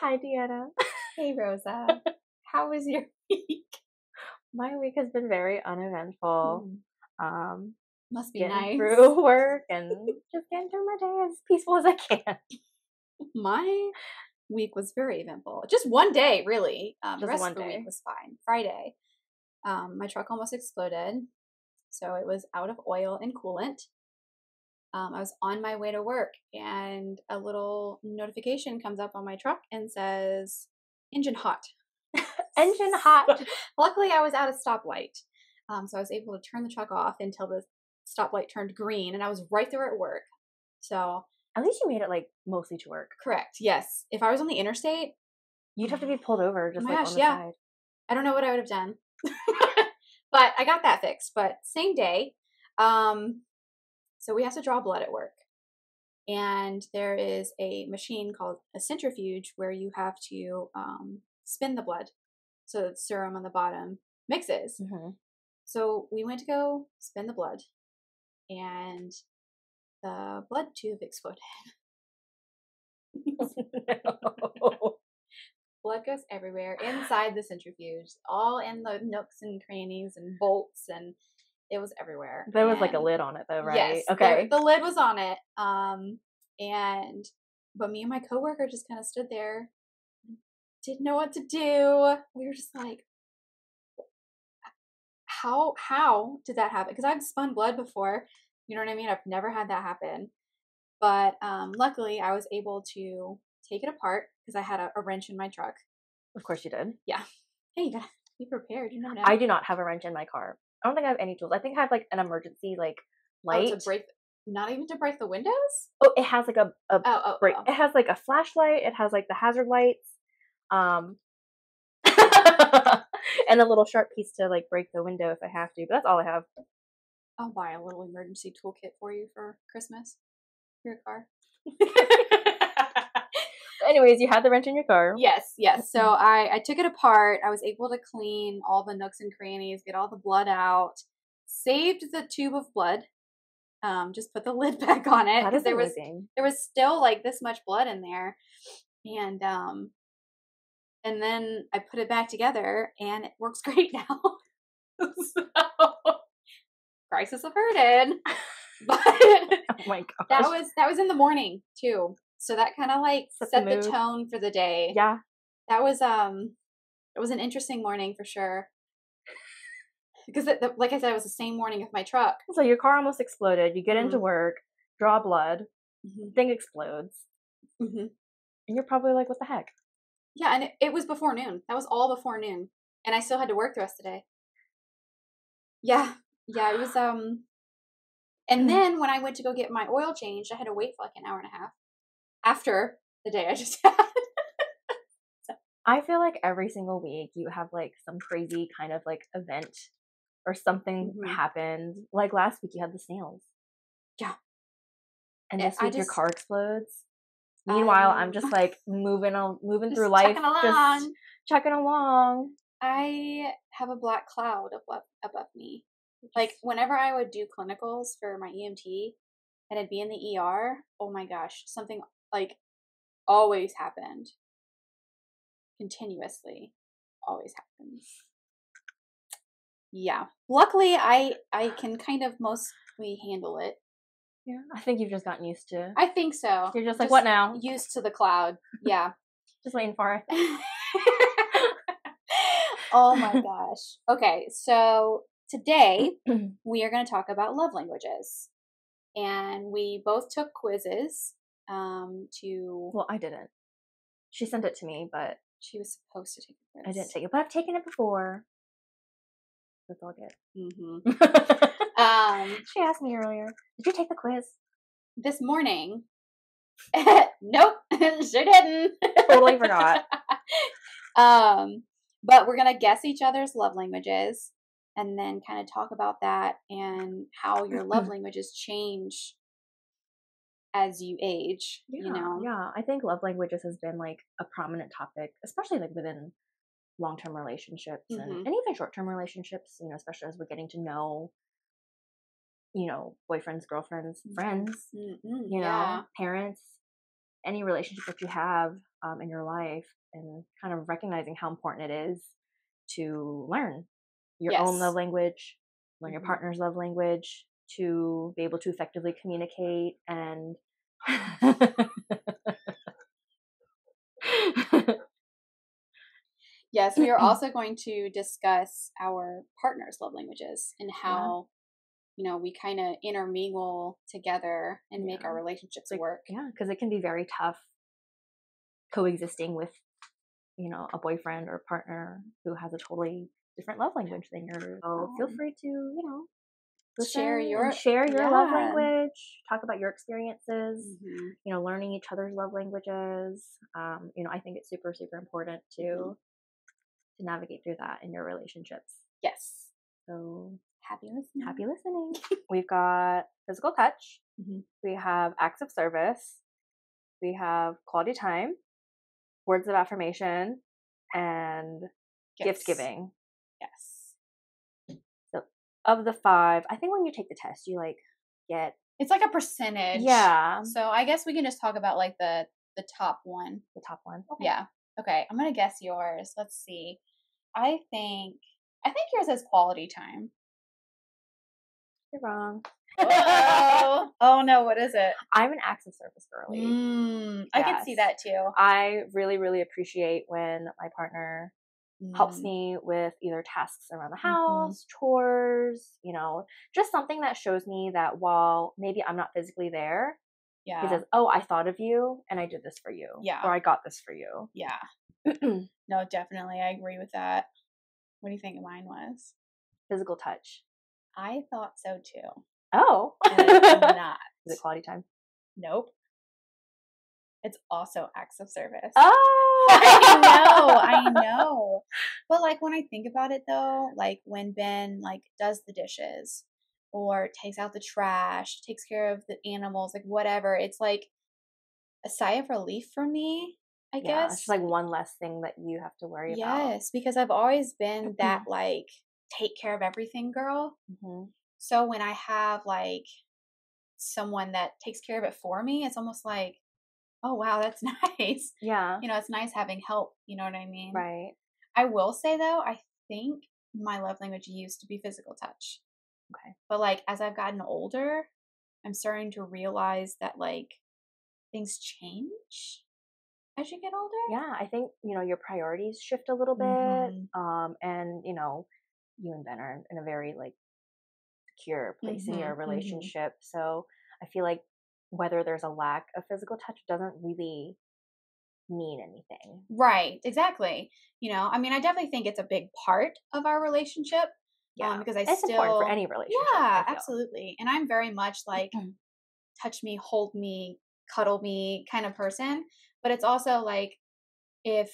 Hi, Deanna. Hey, Rosa. How was your week? My week has been very uneventful. Must be Getting nice. through work and just getting through my day as peaceful as I can. My week was very eventful. Just one day, really. The rest of the week was fine. Friday, my truck almost exploded, so it was out of oil and coolant. I was on my way to work, and a little notification comes up on my truck and says, engine hot. Engine hot. Luckily, I was at a stoplight, so I was able to turn the truck off until the stoplight turned green, and I was right there at work. So at least you made it like mostly to work. Correct. Yes. If I was on the interstate, you'd have to be pulled over just on the side. I don't know what I would have done, but I got that fixed. But same day, so we have to draw blood at work, and there is a machine called a centrifuge where you have to spin the blood so that the serum on the bottom mixes. Mm-hmm. So we went to go spin the blood, and the blood tube exploded. No. Blood goes everywhere inside the centrifuge, all in the nooks and crannies and bolts, and it was everywhere. There was like a lid on it though, right? Yes. Okay. The lid was on it. But me and my coworker just kind of stood there, didn't know what to do. We were just like, how did that happen? Because I've spun blood before. You know what I mean? I've never had that happen. But luckily, I was able to take it apart because I had a wrench in my truck. Of course you did. Yeah. Hey, you gotta be prepared. You never know. I do not have a wrench in my car. I don't think I have any tools. I think I have like an emergency like light. To break, not even to break the windows? Oh, it has like a break. Oh. It has like a flashlight. It has like the hazard lights. And a little sharp piece to like break the window if I have to. But that's all I have. I'll buy a little emergency toolkit for you for Christmas. Your car. Anyways, you had the wrench in your car. Yes. So I took it apart. I was able to clean all the nooks and crannies, get all the blood out, saved the tube of blood. Just put the lid back on it because there was still like this much blood in there, and then I put it back together, and it works great now. So, crisis averted. But oh my gosh, that was in the morning too, so that kind of like set the tone for the day. Yeah, that was it was an interesting morning for sure, because like I said, it was the same morning with my truck. So your car almost exploded. You get into work, draw blood, thing explodes, and you're probably like, what the heck? Yeah, and it was before noon. That was all before noon, and I still had to work the rest of the day. Yeah, it was and then when I went to go get my oil changed, I had to wait for like an hour and a half after the day I just had. So. I feel like every single week you have like some crazy kind of like event or something happened. Like last week you had the snails. Yeah. And this week your car explodes. Meanwhile, I'm just like moving through life, just checking along. I have a black cloud above me. Like whenever I would do clinicals for my EMT and I'd be in the ER, oh my gosh, something like always happened. Continuously. Always happens. Yeah. Luckily, I can kind of mostly handle it. Yeah, I think you've just gotten used to. I think so. You're just like, what now? Used to the cloud. Yeah. Just waiting for it. Oh my gosh. Okay, so today we are going to talk about love languages. And we both took quizzes Well, I didn't. She sent it to me, but she was supposed to take the quiz. I didn't take it, but I've taken it before. That's all good. She asked me earlier, did you take the quiz? This morning. Nope, sure didn't. Totally forgot. But we're going to guess each other's love languages and then kind of talk about that and how your love languages change as you age, you know? Yeah, I think love languages has been like a prominent topic, especially like within long-term relationships and even short-term relationships, you know, especially as we're getting to know, you know, boyfriends, girlfriends, friends, you know, parents, any relationship that you have. in your life, and kind of recognizing how important it is to learn your own love language, learn your partner's love language, to be able to effectively communicate and Yes, we are also going to discuss our partner's love languages and how, we kind of intermingle together and make our relationships work. Yeah, because it can be very tough coexisting with, a boyfriend or partner who has a totally different love language than yours. So feel free to, share your love language, talk about your experiences, learning each other's love languages. I think it's super, super important to navigate through that in your relationships. Yes. So happy listening. Happy listening. We've got physical touch. We have acts of service. We have quality time, words of affirmation, and gift giving. Yes. So of the 5, I think when you take the test, you get. It's like a percentage. Yeah. So I guess we can just talk about the top one. The top one. Okay. Yeah. Okay. I'm gonna guess yours. Let's see. I think yours is quality time. You're wrong. Oh no, what is it? I'm an acts of service girly. I can see that too. I really, really appreciate when my partner helps me with either tasks around the house, chores, just something that shows me that while maybe I'm not physically there, he says, oh, I thought of you and I did this for you. Yeah. Or I got this for you. Yeah. No, definitely. I agree with that. What do you think mine was? Physical touch. I thought so too. Oh. It's not. Is it quality time? Nope. It's also acts of service. Oh. I know. But when I think about it though, when Ben does the dishes or takes out the trash, takes care of the animals, whatever, it's a sigh of relief for me, I guess. It's just one less thing that you have to worry about. Yes, because I've always been that take care of everything girl. So when I have someone that takes care of it for me, it's almost oh wow, that's nice. Yeah. It's nice having help, you know what I mean? Right. I will say though, I think my love language used to be physical touch. Okay. But as I've gotten older, I'm starting to realize that things change as you get older. Yeah, I think, your priorities shift a little bit. And, you and Ben are in a very secure place in your relationship. So I feel like whether there's a lack of physical touch doesn't really mean anything. Right, exactly. I definitely think it's a big part of our relationship. Yeah, because it's important for any relationship. Yeah, absolutely. And I'm very much touch me, hold me, cuddle me kind of person. But it's also if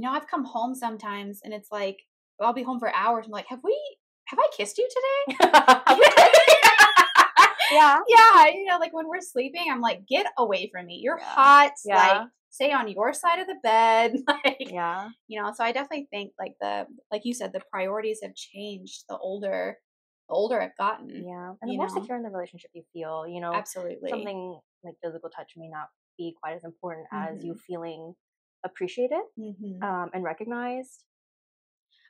I've come home sometimes and it's I'll be home for hours. I'm like, have I kissed you today? Yeah. Yeah. When we're sleeping, I'm like, get away from me. You're hot. Yeah. Stay on your side of the bed. Yeah. So I definitely think like you said, the priorities have changed the older I've gotten. Yeah. And the more secure in the relationship you feel, absolutely. Something like physical touch may not be quite as important as you feeling appreciated and recognized.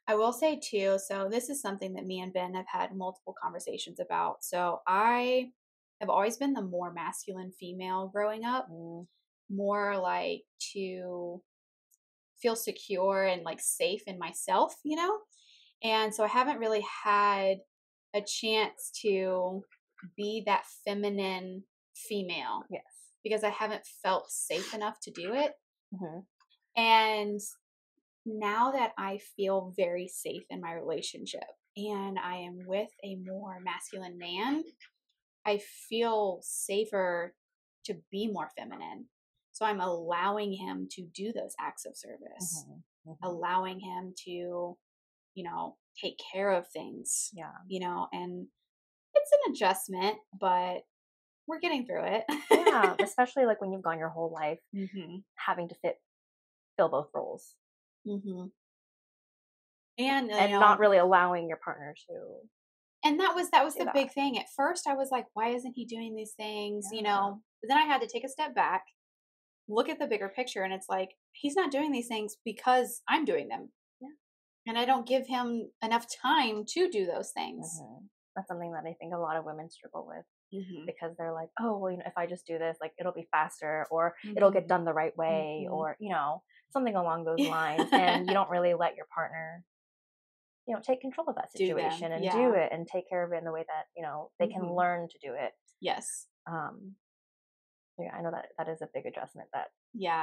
I will say too, so this is something that me and Ben have had multiple conversations about. So I have always been the more masculine female growing up, more to feel secure and safe in myself, And so I haven't really had a chance to be that feminine female. Yes. Because I haven't felt safe enough to do it. And now that I feel very safe in my relationship and I am with a more masculine man, I feel safer to be more feminine. So I'm allowing him to do those acts of service, allowing him to, take care of things, and it's an adjustment, but we're getting through it. Yeah, especially when you've gone your whole life having to fill both roles. And not really allowing your partner to. And that was the big thing. At first I was like, why isn't he doing these things? But then I had to take a step back look at the bigger picture, and it's like, he's not doing these things because I'm doing them. Yeah. And I don't give him enough time to do those things. Mm-hmm. That's something that I think a lot of women struggle with, because they're like, oh, well, if I just do this, like, it'll be faster, or it'll get done the right way, or, something along those lines. And you don't really let your partner, take control of that situation and do it and take care of it in the way that, they can learn to do it. Yes. Yeah, I know that is a big adjustment that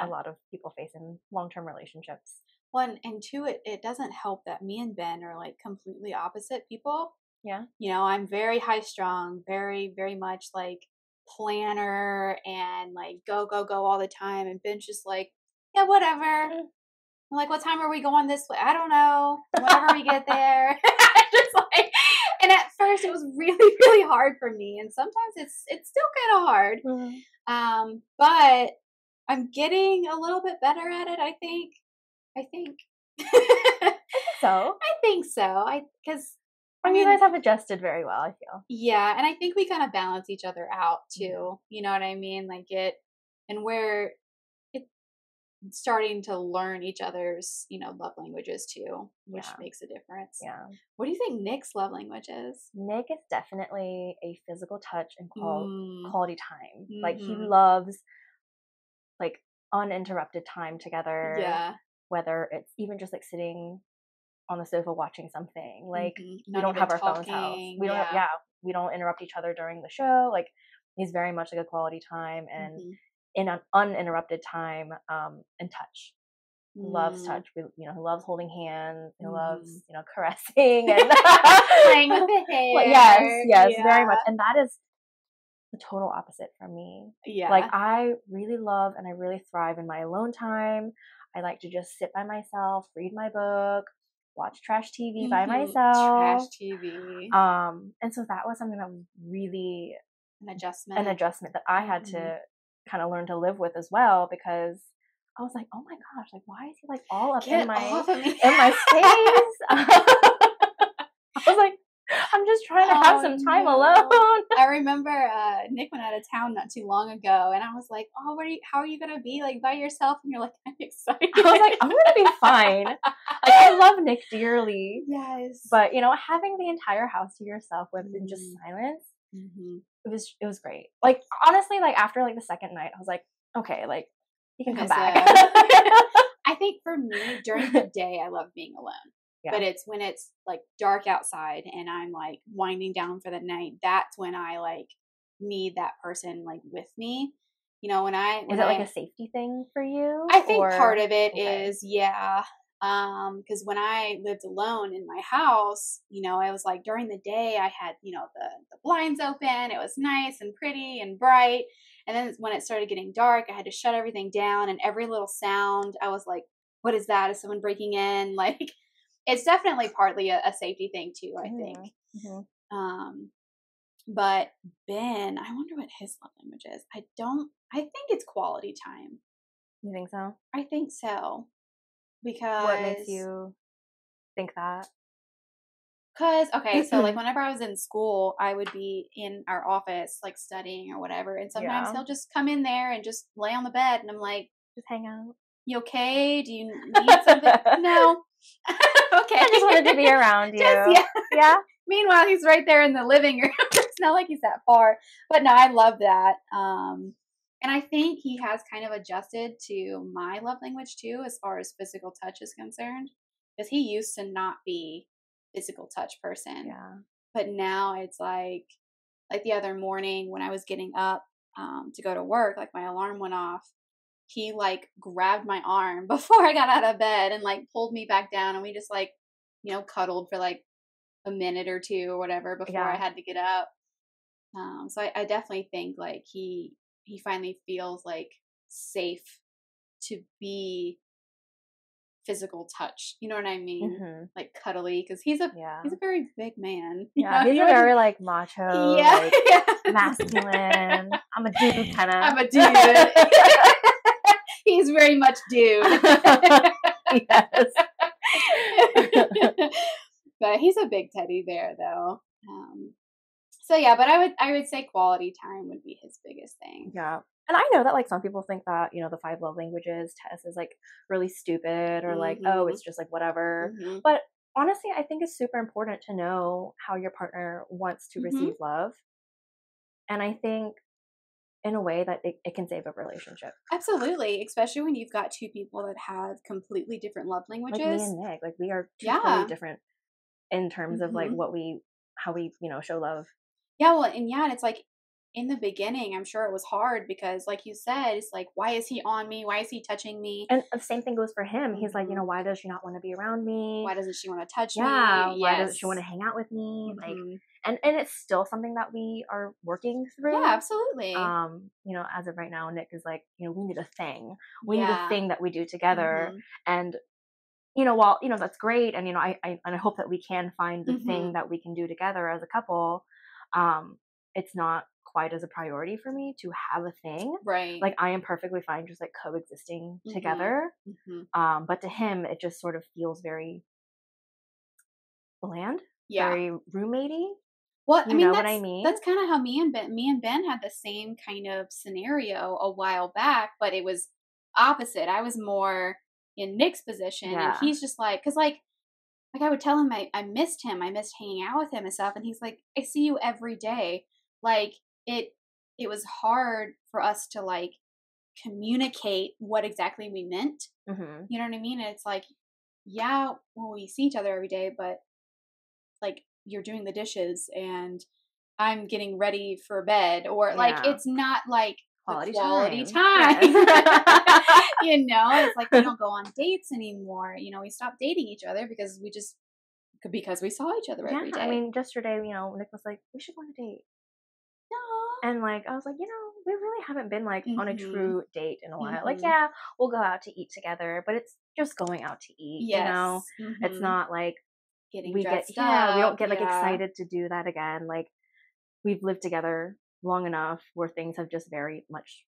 a lot of people face in long-term relationships. Well, and two, it doesn't help that me and Ben are like completely opposite people. Yeah. I'm very high strung, very, very much like planner and like go, go, go all the time. And Ben's just like, yeah, whatever. I'm like, what time are we going this way? I don't know. Whenever we get there. Just like, and at first it was really, really hard for me. And sometimes it's still kind of hard. But I'm getting a little bit better at it, I think. So? I think so. Because you guys have adjusted very well, I feel. Yeah, and I think we kind of balance each other out too. You know what I mean? Like we're starting to learn each other's, love languages too, which makes a difference. Yeah. What do you think Nick's love language is? Nick is definitely a physical touch and quality time. Like, he loves like uninterrupted time together. Yeah. Whether it's even just like sitting on the sofa watching something. Like, we don't have our phones out. We don't we don't interrupt each other during the show. Like, he's very much like a quality time and in an uninterrupted time, and touch. He loves touch. He loves holding hands. He loves, caressing and playing with the hair. Yes, very much. And that is the total opposite from me. Yeah. Like, I really love and I really thrive in my alone time. I like to just sit by myself, read my book, watch trash TV by myself. Trash TV. And so that was something that was really an adjustment that I had to kind of learn to live with as well, because I was like, oh my gosh, like, why is he like all up in my space? I was like, I'm just trying to have some time alone. I remember Nick went out of town not too long ago, and I was like, oh, how are you going to be, like, by yourself? And you're like, I'm excited. I was like, I'm going to be fine. Like, I love Nick dearly. Yes. But, having the entire house to yourself with just silence, it was great. Like, honestly, like, after, like, the second night, I was like, okay, like, you can come back. I think for me, during the day, I love being alone. Yeah. But it's when it's like dark outside and I'm like winding down for the night, that's when I like need that person like with me. When is it like a safety thing for you? I think part of it is, because when I lived alone in my house, I was like, during the day I had, the blinds open, it was nice and pretty and bright. And then when it started getting dark, I had to shut everything down, and every little sound, I was like, what is that? Is someone breaking in? Like, it's definitely partly a safety thing too, I think. But Ben, I wonder what his love language is. I think it's quality time. You think so? I think so. Because what makes you think that? Because, okay, so like whenever I was in school, I would be in our office like studying or whatever, and sometimes he'll just come in there and just lay on the bed, and I'm like, just hang out. You okay? Do you need something? No. Okay. I just wanted to be around you. Yeah. Meanwhile, he's right there in the living room. It's not like he's that far. But no, I love that. And I think he has kind of adjusted to my love language too, as far as physical touch is concerned. Because he used to not be a physical touch person. Yeah. But now it's like the other morning when I was getting up to go to work, like my alarm went off. He like grabbed my arm before I got out of bed and like pulled me back down, and we just like, cuddled for like a minute or two or whatever before I had to get up. So I definitely think like he finally feels like safe to be physical touch. You know what I mean? Like cuddly, because he's a very big man. Yeah, he's a very like macho, like masculine. I'm a dude kind of. I'm a dude. He's very much dude. Yes. But he's a big teddy bear, though. So yeah, but I would say quality time would be his biggest thing. Yeah. And I know that like some people think that, the 5 love languages test is like really stupid or like, oh, it's just like whatever. But honestly, I think it's super important to know how your partner wants to receive love. And I think in a way that it can save a relationship. Absolutely. Especially when you've got two people that have completely different love languages. Like me and Nick, like we are totally different in terms of like how we, show love. Yeah. Well, and it's like in the beginning, I'm sure it was hard because like you said, it's like, why is he on me? Why is he touching me? And the same thing goes for him. He's like, why does she not want to be around me? Why doesn't she want to touch me? Yeah. Why doesn't she want to hang out with me? Like, and it's still something that we are working through. Yeah, absolutely. As of right now, Nick is like, we need a thing. We need a thing that we do together. And, while, that's great. And, I hope that we can find the thing that we can do together as a couple. It's not quite as a priority for me to have a thing. Right. Like I am perfectly fine just like coexisting together. But to him, it just sort of feels very bland. Yeah. Very roommatey. Well, I mean, what I mean? That's kind of how me and Ben had the same kind of scenario a while back, but it was opposite. I was more in Nick's position, and he's just like, because like I would tell him I missed him, I missed hanging out with him and stuff, and he's like, I see you every day. Like it was hard for us to like communicate what exactly we meant. You know what I mean? And it's like, yeah, well, we see each other every day, but like you're doing the dishes and I'm getting ready for bed, or like it's not like quality time. Yes. It's like we don't go on dates anymore. We stopped dating each other because we saw each other every day. I mean, yesterday, Nick was like, we should go on a date. No. And like I was like, we really haven't been like on a true date in a while. Like, yeah, we'll go out to eat together, but it's just going out to eat. Yes. It's not like getting we dressed up. We don't get like excited to do that again. Like we've lived together long enough where things have just very much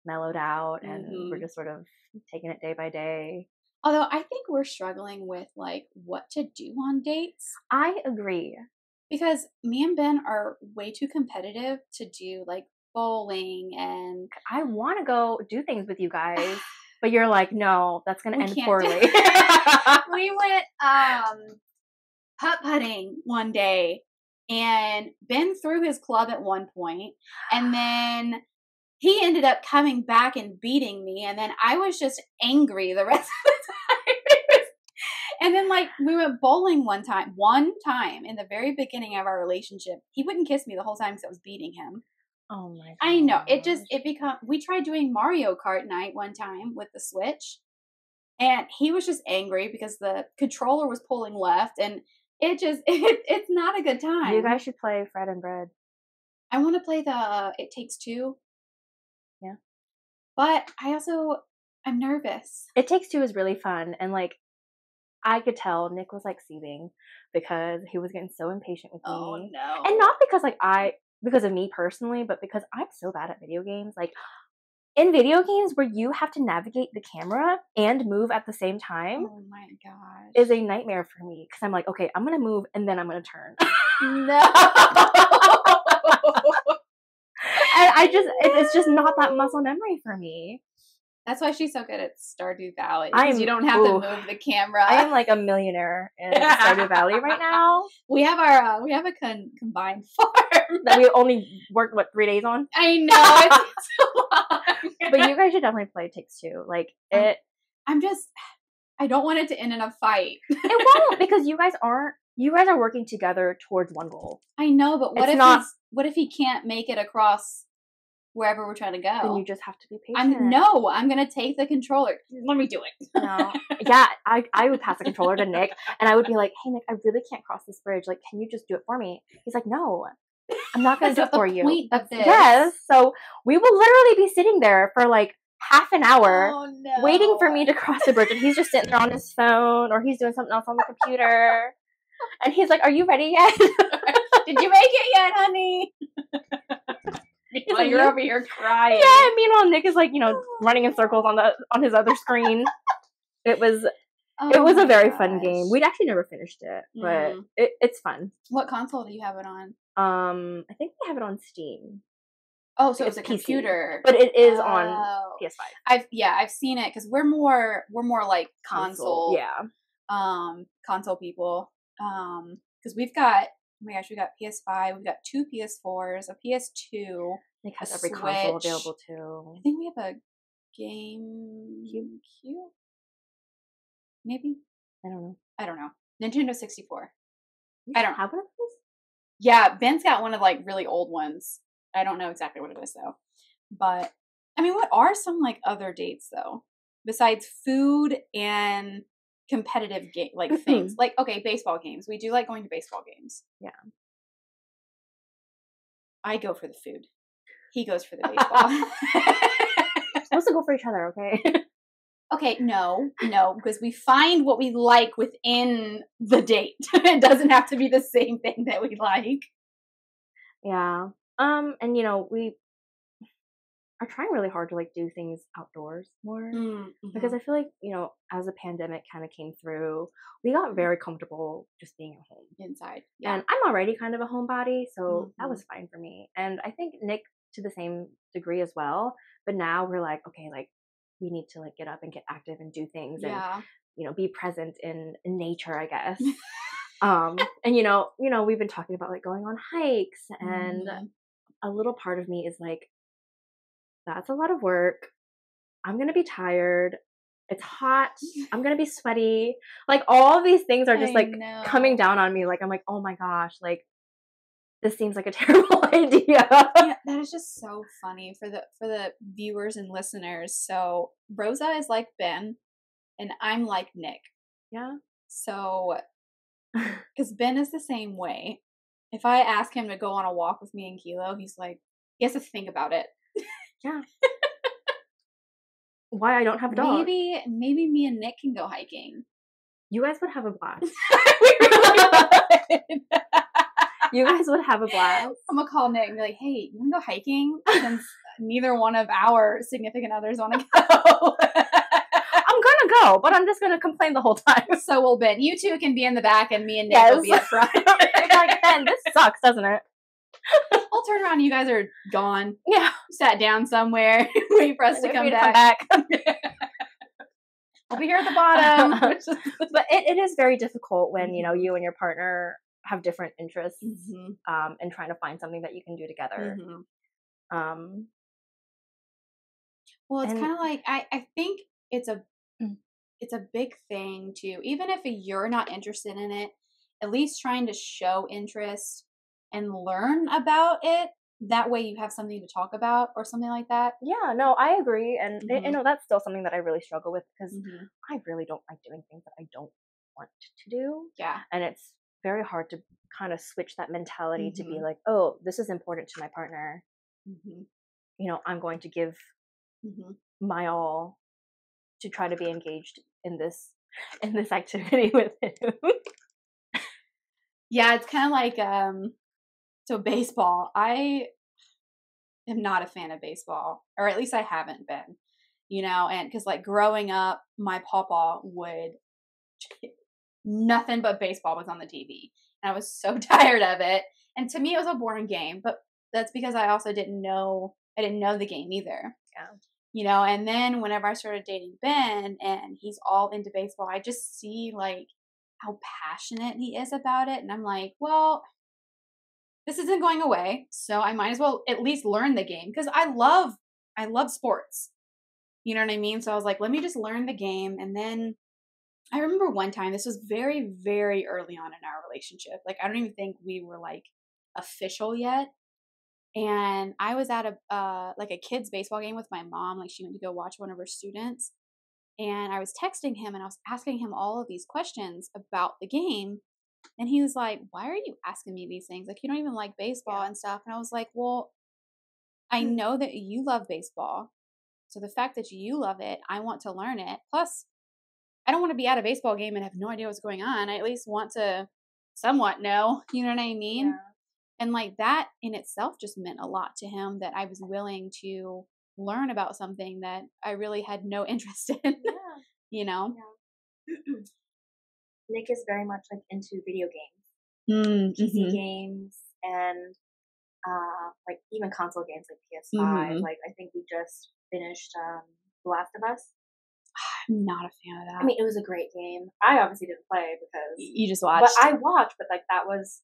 mellowed out, and we're just sort of taking it day by day. Although I think we're struggling with like what to do on dates. I agree. Because me and Ben are way too competitive to do like bowling, and I want to go do things with you guys, but you're like, no, that's going to end poorly. We went putt-putting one day, and Ben threw his club at one point, and then he ended up coming back and beating me, and then I was just angry the rest of the time. And then, like, we went bowling one time in the very beginning of our relationship. He wouldn't kiss me the whole time because I was beating him. Oh my God. I know. We tried doing Mario Kart night one time with the Switch, and he was just angry because the controller was pulling left, and it's not a good time. You guys should play Fred and Bread. I want to play the It Takes Two. Yeah. But I'm nervous. It Takes Two is really fun, and like, I could tell Nick was like seething because he was getting so impatient with me. Oh no. And not because of me personally, but because I'm so bad at video games. Like in video games where you have to navigate the camera and move at the same time. Oh my gosh. Is a nightmare for me because I'm like, okay, I'm going to move and then I'm going to turn. No. And it's just not that muscle memory for me. That's why she's so good at Stardew Valley. Because you don't have to move the camera. I am like a millionaire in Stardew Valley right now. We have a combined farm that we only worked 3 days on. I know, it's so long. But you guys should definitely play Takes Two. Like it. I don't want it to end in a fight. It won't, because you guys are working together towards one goal. I know, but what if he can't make it across wherever we're trying to go? Then you just have to be patient. I'm going to take the controller. Let me do it. No. Yeah, I would pass the controller to Nick, and I would be like, hey, Nick, I really can't cross this bridge. Like, can you just do it for me? He's like, no, I'm not going to do it for you. Yes. So we will literally be sitting there for like half an hour waiting for me to cross the bridge, and he's just sitting there on his phone, or he's doing something else on the computer. And he's like, are you ready yet? Did you make it yet, honey? He's like, you're over here crying. Yeah, meanwhile Nick is like, running in circles on his other screen. It was a very fun game. We'd actually never finished it, but it's fun. What console do you have it on? I think they have it on Steam. Oh, so it's a computer, but it is on PS5. I've seen it because we're more like console, console people. Because we've got, oh my gosh, we got PS5, we've got 2 PS4s, a PS2. They have every console available too. I think we have a GameCube, maybe. I don't know. Nintendo 64. I don't have one of those. Yeah, Ben's got one of like really old ones. I don't know exactly what it is though. But I mean, what are some like other dates though? Besides food and competitive game things. Like, okay, baseball games. We do like going to baseball games. Yeah. I go for the food. He goes for the baseball. We're supposed to go for each other, okay? Okay, no, because we find what we like within the date. It doesn't have to be the same thing that we like. Yeah. And we are trying really hard to like do things outdoors more because I feel like, as the pandemic kind of came through, we got very comfortable just being at home inside. Yeah. And I'm already kind of a homebody, so that was fine for me. And I think Nick to the same degree as well. But now we're like, okay, like we need to like get up and get active and do things and be present in nature, I guess. And we've been talking about like going on hikes, and a little part of me is like, that's a lot of work. I'm gonna be tired. It's hot. I'm gonna be sweaty. Like all of these things are just coming down on me. Like I'm like, oh my gosh, like this seems like a terrible idea. Yeah, that is just so funny for the viewers and listeners. So Rosa is like Ben, and I'm like Nick. Yeah. So, because Ben is the same way. If I ask him to go on a walk with me and Kilo, he's like, he has to think about it. Yeah. Why I don't have a dog? Maybe me and Nick can go hiking. You guys would have a blast. We really would. You guys would have a blast. I'm gonna call Nick and be like, hey, you wanna go hiking? Since neither one of our significant others wanna go. I'm gonna go, but I'm just gonna complain the whole time. So will Ben. You two can be in the back and me and Nick will be up front. Like, Ben, this sucks, doesn't it? I'll turn around and you guys are gone. Yeah. Sat down somewhere, wait for us to come back. I'll be here at the bottom. But it is very difficult when, you and your partner have different interests and trying to find something that you can do together. Well, it's kind of like, I think it's a big thing too. Even if you're not interested in it, at least trying to show interest and learn about it. That way you have something to talk about or something like that. Yeah, no, I agree. And that's still something that I really struggle with because I really don't like doing things that I don't want to do. Yeah. And it's very hard to kind of switch that mentality to be like, oh, this is important to my partner. I'm going to give my all to try to be engaged in this activity with him. Yeah, it's kind of like so baseball. I am not a fan of baseball, or at least I haven't been, and because like growing up, my pawpaw would nothing but baseball was on the TV, and I was so tired of it. And to me, it was a boring game, but that's because I also didn't know the game either. Yeah. And then whenever I started dating Ben and he's all into baseball, I just see like how passionate he is about it. And I'm like, well, this isn't going away, so I might as well at least learn the game because I love sports. You know what I mean? So I was like, let me just learn the game. And then I remember one time, this was very, very early on in our relationship. Like, I don't even think we were like official yet. And I was at a kid's baseball game with my mom. Like, she went to go watch one of her students. And I was texting him and I was asking him all of these questions about the game. And he was like, why are you asking me these things? Like, you don't even like baseball and stuff. And I was like, well, I know that you love baseball. So the fact that you love it, I want to learn it. Plus, I don't want to be at a baseball game and have no idea what's going on. I at least want to somewhat know. You know what I mean? Yeah. And like that in itself just meant a lot to him that I was willing to learn about something that I really had no interest in. Yeah. Nick is very much like into video games, PC games, and like even console games like PS5. Like I think we just finished The Last of Us. I'm not a fan of that. I mean, it was a great game. I obviously didn't play because you just watched. But I watched, but like that was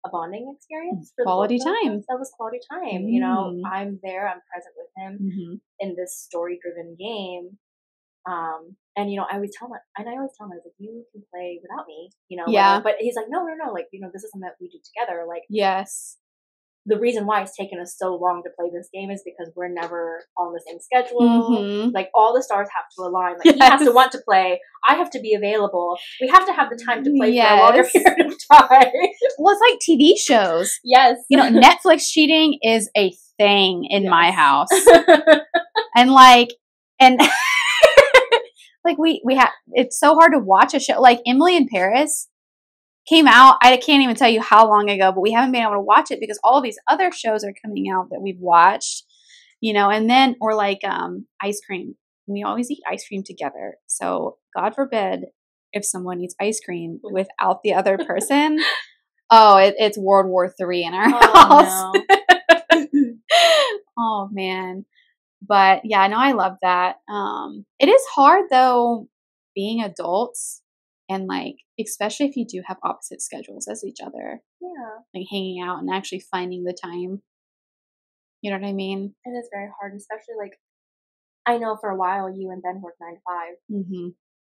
a bonding experience. For quality time. That was quality time. You know, I'm there. I'm present with him in this story-driven game. And you know, I always tell him, I was like, you can play without me. You know, yeah. But he's like, no. Like, you know, this is something that we do together. Like, yes. The reason why it's taken us so long to play this game is because we're never on the same schedule. Like, all the stars have to align. Like, he has to want to play. I have to be available. We have to have the time to play for a longer period of time. Well, it's like TV shows. Yes. You know, Netflix cheating is a thing in my house. And like we have, it's so hard to watch a show. Like Emily in Paris came out, I can't even tell you how long ago, but we haven't been able to watch it because all of these other shows are coming out that we've watched, you know, and then, or like ice cream. We always eat ice cream together. So God forbid if someone eats ice cream without the other person, it's World War III in our house. No. Oh man. But yeah, no, I love that. It is hard though, being adults. And like, especially if you do have opposite schedules as each other. Yeah. Like hanging out and actually finding the time. You know what I mean? It is very hard, especially like, I know for a while you and Ben worked 9 to 5.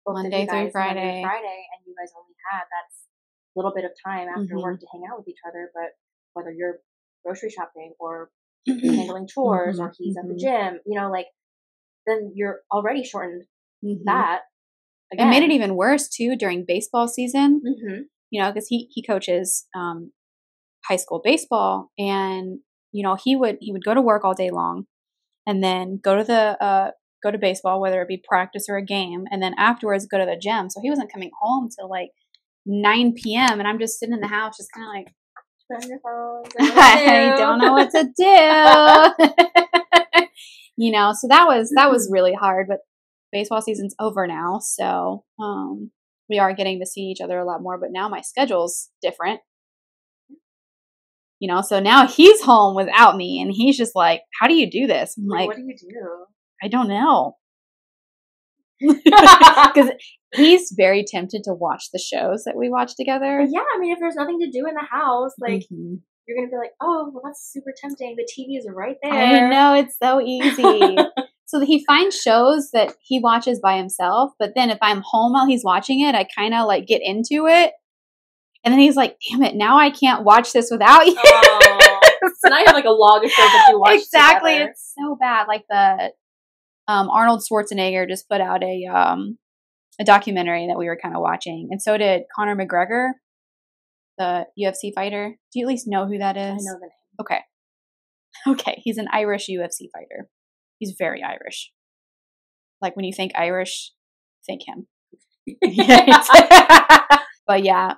Monday through Friday. And you guys only had that little bit of time after work to hang out with each other. But whether you're grocery shopping or handling chores or he's at the gym, you know, like, then you're already shortened that. Again. It made it even worse too during baseball season, you know, because he coaches high school baseball, and you know he would go to work all day long, and then go to baseball, whether it be practice or a game, and then afterwards go to the gym. So he wasn't coming home till like 9 p.m. and I'm just sitting in the house, just kind of like, I don't know what to do, you know. So that was really hard, but. Baseball season's over now, so we are getting to see each other a lot more, but now my schedule's different. You know, so now he's home without me, and he's just like, how do you do this? I'm like, what do you do? I don't know. Because he's very tempted to watch the shows that we watch together. Yeah, I mean, if there's nothing to do in the house, like, you're going to be like, oh, well, that's super tempting. The TV is right there. I know, it's so easy. So he finds shows that he watches by himself, but then if I'm home while he's watching it, I kind of like get into it. And then he's like, damn it, now I can't watch this without you. So now you have like a log of shows that you watch Exactly. together. It's so bad. Like the Arnold Schwarzenegger just put out a documentary that we were kind of watching. And so did Conor McGregor, the UFC fighter. Do you at least know who that is? I know the name. Okay. He's an Irish UFC fighter. He's very Irish. Like when you think Irish, think him. But yeah,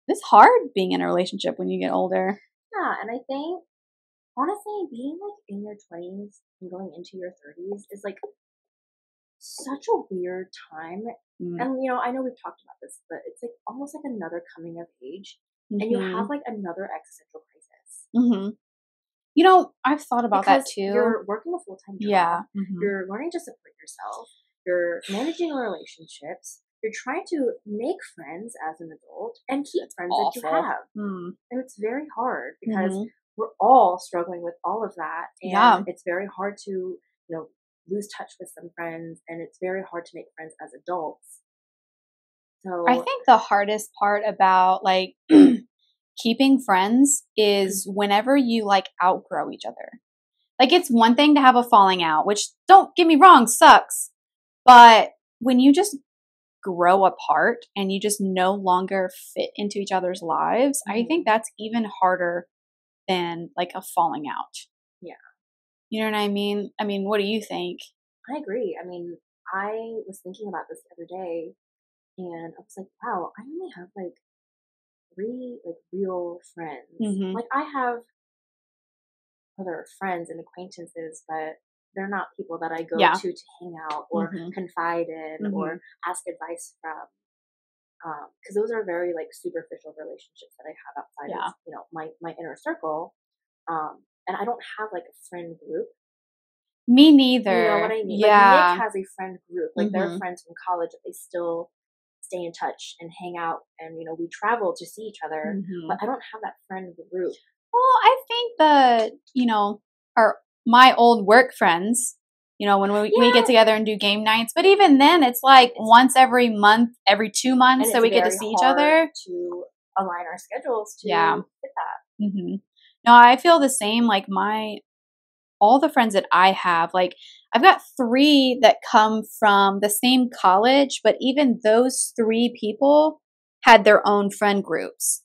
it's hard being in a relationship when you get older. Yeah, and I think, honestly, being like in your 20s and going into your 30s is like such a weird time. And, you know, I know we've talked about this, but it's like almost like another coming of age. And you have like another existential crisis. You know, I've thought about that too. You're working a full-time job. Yeah. You're learning to support yourself. You're managing relationships. You're trying to make friends as an adult and keep friends that you have. And it's very hard because we're all struggling with all of that. And it's very hard to, you know, lose touch with some friends, and it's very hard to make friends as adults. So I think the hardest part about like keeping friends is whenever you like outgrow each other. Like it's one thing to have a falling out, which don't get me wrong, sucks. But when you just grow apart and you just no longer fit into each other's lives, I think that's even harder than like a falling out. Yeah. You know what I mean? I mean, what do you think? I agree. I mean, I was thinking about this the other day, and I was like, wow, I only have like 3 like real friends. Like I have other friends and acquaintances, but they're not people that I go to hang out or confide in or ask advice from. because those are very like superficial relationships that I have outside of, you know, my inner circle. And I don't have like a friend group. Me neither. You know what I mean? Like Nick has a friend group, like they're friends from college that they still stay in touch and hang out, and you know, we travel to see each other, but I don't have that friend group. Well, I think you know, my old work friends, you know, when we get together and do game nights, but even then it's like once every month, every 2 months, so we get to see each other. To align our schedules to fit that. No, I feel the same. Like all the friends that I have, like I've got 3 that come from the same college, but even those 3 people had their own friend groups.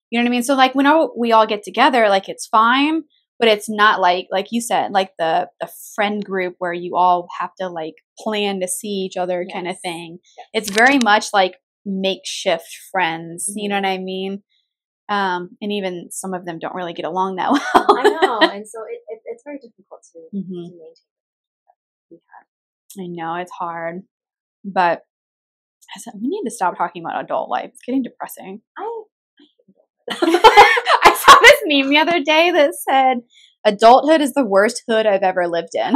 You know what I mean? So like when we all get together, like it's fine, but it's not like you said, like the friend group where you all have to like plan to see each other kind of thing. Yes. It's very much like makeshift friends. You know what I mean? And even some of them don't really get along that well. I know, and so it's very difficult to maintain that we have. I know, it's hard, but I said we need to stop talking about adult life. It's getting depressing. I saw this meme the other day that said, "Adulthood is the worst hood I've ever lived in."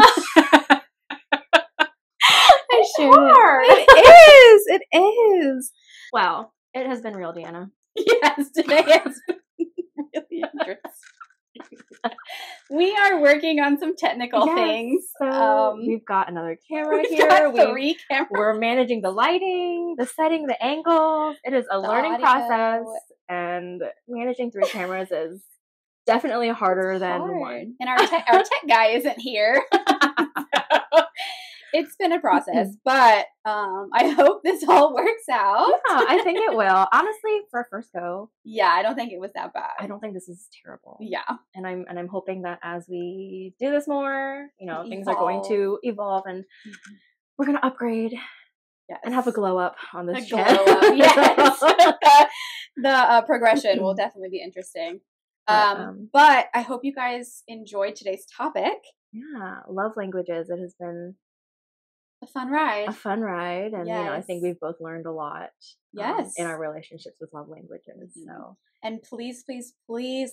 It is. Wow, it has been real, Deanna. Yes, today has been really interesting. We are working on some technical things. So we've got another camera here. Got 3 cameras. We're managing the lighting, the setting, the angles. It is a learning process, and managing 3 cameras is definitely harder than 1. And our tech guy isn't here. It's been a process, but I hope this all works out. Yeah, I think it will. Honestly, for a first go. Yeah, I don't think it was that bad. I don't think this is terrible. Yeah. And I'm hoping that as we do this more, you know, things are going to evolve, and we're going to upgrade and have a glow up on this channel. Yes. The progression will definitely be interesting. But I hope you guys enjoyed today's topic. Yeah, love languages. It has been a fun ride. And you know, I think we've both learned a lot. In our relationships with love languages. So, and please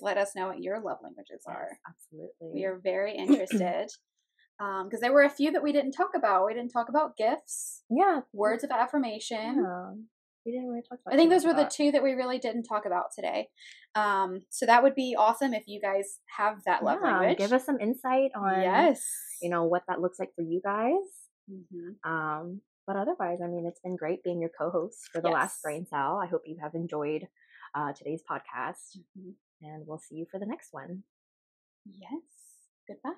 let us know what your love languages are. Absolutely, we are very interested. Because there were a few that we didn't talk about. We didn't talk about gifts. Yeah, words of affirmation. Yeah. We didn't really talk about. I think those were the 2 that we really didn't talk about today. So that would be awesome if you guys have that love language. Give us some insight on you know, what that looks like for you guys. But otherwise, I mean, it's been great being your co-host for the last brain cell. I hope you have enjoyed today's podcast, and we'll see you for the next one. Yes. Goodbye.